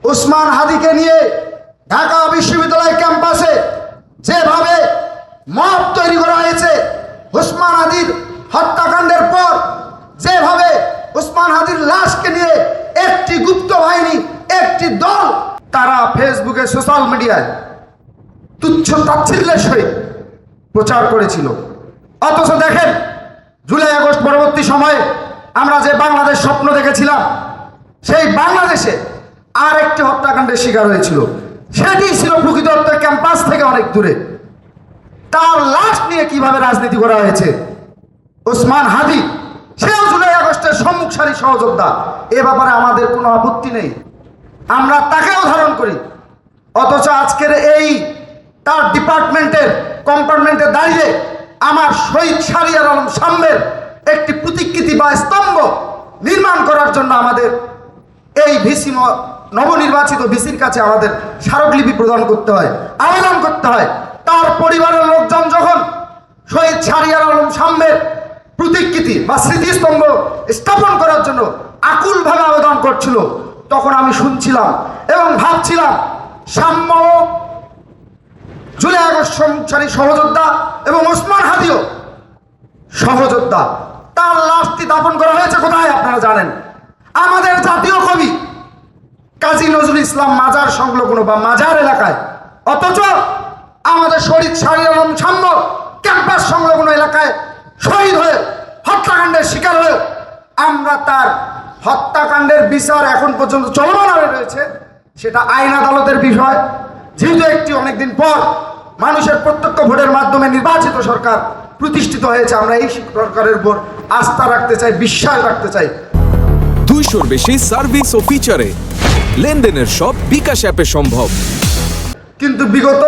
ওসমান হাদিকে নিয়ে ঢাকা বিশ্ববিদ্যালয় ক্যাম্পাসে যেভাবে মব তৈরি করা হয়েছে, ওসমান হাদির হত্যাকাণ্ডের পর যেভাবে ওসমান হাদির লাশকে নিয়ে একটি গুপ্ত বাহিনী, একটি দল তারা ফেসবুকে, সোশ্যাল মিডিয়ায় তুচ্ছ তাচ্ছিল্যের সহিত প্রচার করেছিল। অথচ দেখেন, জুলাই আগস্ট পরবর্তী সময়ে আমরা যে বাংলাদেশ স্বপ্ন দেখেছিলাম, সেই বাংলাদেশে আর একটি হত্যাকাণ্ডের শিকার হয়েছিল। সেটি ছিল প্রকৃত অর্থে ক্যাম্পাস থেকে অনেক দূরে। তার লাশ নিয়ে কিভাবে রাজনীতি করা হয়েছে। ওসমান হাদি সেও জুলাই আগস্টের সম্মুখ সারি সহযোদ্ধা, এ ব্যাপারে আমাদের কোনো আপত্তি নেই, আমরা তাকেও ধারণ করি। অথচ আজকের এই তার ডিপার্টমেন্টের কম্পার্টমেন্টে দাঁড়িয়ে আমার শহীদ শাহরিয়ার আলম সাম্যের একটি প্রতিকৃতি বা স্তম্ভ নির্মাণ করার জন্য আমাদের এই ভিসি, নবনির্বাচিত ভিসির কাছে আমাদের স্মারকলিপি প্রদান করতে হয়, আবেদন করতে হয়। তার পরিবারের লোকজন যখন শহীদ শাহরিয়ার আলম সাম্যের প্রতিকৃতি বা স্মৃতিস্তম্ভ স্থাপন করার জন্য আকুলভাবে আবেদন করছিল, তখন আমি শুনছিলাম এবং ভাবছিলাম, সাম্য, জুলাই আগস্ট সম্মুখসারী সহযোদ্ধা এবং ওসমান হাদিও সহযোদ্ধা। তার লাশটি দাফন করা হয়েছে কোথায় আপনারা জানেন? আমাদের জাতীয় কবি কাজী নজরুল ইসলাম মাজার সংলগ্ন বা মাজার এলাকায়। অথচ আমাদের শহীদ শাহরিয়ার আলম সাম্য ক্যাম্পাস সংলগ্ন এলাকায় শহীদ হয়ে হত্যাকাণ্ডের শিকার হয়ে আমরা তার হত্যাকাণ্ডের বিচার এখন পর্যন্ত চলমান রয়েছে। সেটা আইন আদালতের বিষয়। যেহেতু একটি অনেকদিন পর মানুষের প্রত্যক্ষ ভোটের মাধ্যমে নির্বাচিত সরকার প্রতিষ্ঠিত হয়েছে, আমরা এই সরকারের উপর আস্থা রাখতে চাই, বিশ্বাস রাখতে চাই। 200-র বেশি সার্ভিস ও ফিচারে লেনদেনের সব বিকাশ অ্যাপে সম্ভব। কিন্তু বিগত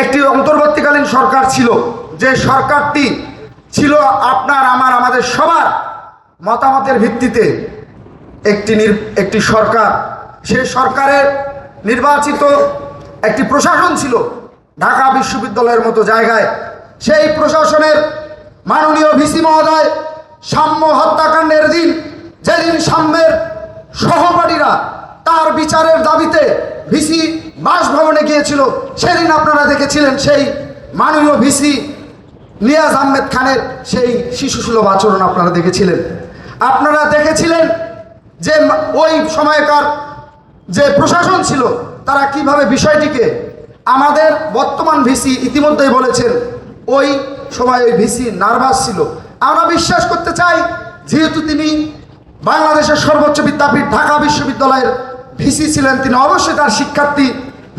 একটি অন্তর্বর্তীকালীন সরকার ছিল, যে সরকারটি ছিল আপনার আমার আমাদের সবার মতামতের ভিত্তিতে একটি সরকার। সে সরকারের নির্বাচিত একটি প্রশাসন ছিল ঢাকা বিশ্ববিদ্যালয়ের মতো জায়গায়। সেই প্রশাসনের মাননীয় ভিসি মহোদয় সাম্য হত্যাকাণ্ডের দিন, যেদিন সাম্যের সহপাঠীরা তার বিচারের দাবিতে ভিসি বাসভবনে গিয়েছিল, সেদিন আপনারা দেখেছিলেন সেই মাননীয় ভিসি নিয়াজ আহমেদ খানের সেই শিশুসুলভ আচরণ আপনারা দেখেছিলেন। আপনারা দেখেছিলেন যে ওই সময়কার যে প্রশাসন ছিল তারা কিভাবে বিষয়টিকে, আমাদের বর্তমান ভিসি ইতিমধ্যেই বলেছেন ওই সময় ওই ভিসি নার্ভাস ছিল। আমরা বিশ্বাস করতে চাই, যেহেতু তিনি বাংলাদেশের সর্বোচ্চ বিদ্যাপীঠ ঢাকা বিশ্ববিদ্যালয়ের ভিসি ছিলেন, তিনি অবশ্যই তার শিক্ষার্থী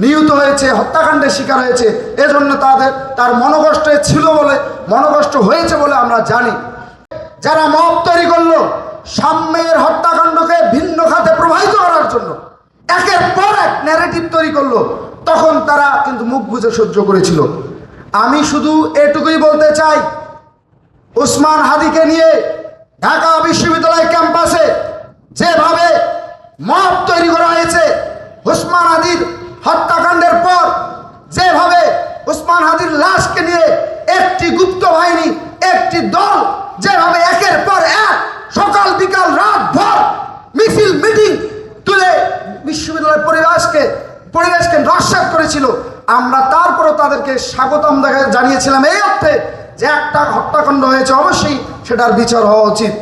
নিহত হয়েছে, হত্যাকাণ্ডের শিকার হয়েছে, এজন্য তার মনোকষ্ট ছিল বলে, মনোকষ্ট হয়েছে বলে আমরা জানি। যারা মব তৈরি করলো সাম্যের হত্যাকাণ্ডকে ভিন্ন খাতে প্রবাহিত করার জন্য, একের পর এক ন্যারেটিভ তৈরি করলো, তখন তারা কিন্তু মুখ বুজে সহ্য করেছিল। আমি শুধু এটুকুই বলতে চাই, ওসমান হাদিকে নিয়ে ঢাকা বিশ্ববিদ্যালয় ক্যাম্পাসে যেভাবে মব তৈরি করা হয়েছে, ওসমান হাদির হত্যাকাণ্ডের পর যেভাবে ওসমান হাদির লাশকে নিয়ে একটি গুপ্ত বাহিনী, একটি দল যেভাবে একের পর এক সকাল বিকাল রাত ভর মিছিল মিটিং তুলে বিশ্ববিদ্যালয়ের পরিবেশকে নস্যাৎ করেছিল, আমরা তারপরও তাদেরকে স্বাগতম জানিয়েছিলাম এই অর্থে যে একটা হত্যাকাণ্ড হয়েছে, অবশ্যই সেটার বিচার হওয়া উচিত।